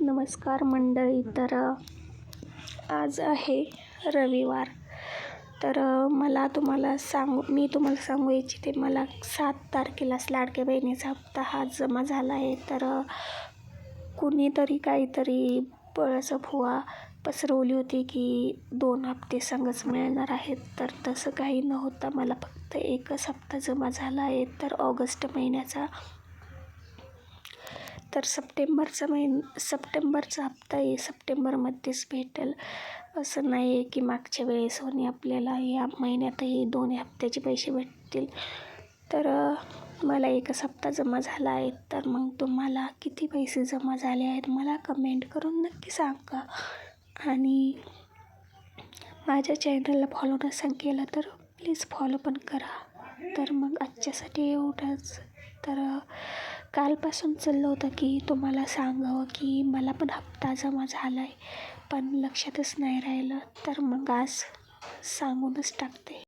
नमस्कार मंडळी. तर आज आहे रविवार. तर मी तुम्हाला सांगू इच्छिते, मला 7 तारखेलाच लाडक्या बहिणीचा हप्ता हा जमा झाला आहे. तर कुणीतरी काहीतरी बळसफवा पसरवली होती की 2 हप्ते संगच मिळणार आहेत. तर तसं काही न होता मला फक्त एकच हप्ता जमा झाला आहे, तर ऑगस्ट महिन्याचा. तर सप्टेंबरचा हप्ता सप्टेंबरमध्येच भेटेल असं नाही आहे की मागच्या वेळेस आपल्याला या महिन्यातही 2 हप्त्याचे पैसे भेटतील. तर मला एकच हप्ता जमा झाला आहे. तर मग तुम्हाला किती पैसे जमा झाले आहेत मला कमेंट करून नक्की सांगा. आणि माझ्या चॅनलला फॉलो नसेल केलं तर प्लीज फॉलो पण करा. तर मग आजच्यासाठी एवढंच. तर कालपासून चाललं होतं की तुम्हाला सांगावं की मला पण हप्ता जमा झाला आहे, पण लक्षातच नाही राहिलं. तर मग आज सांगूनच टाकते.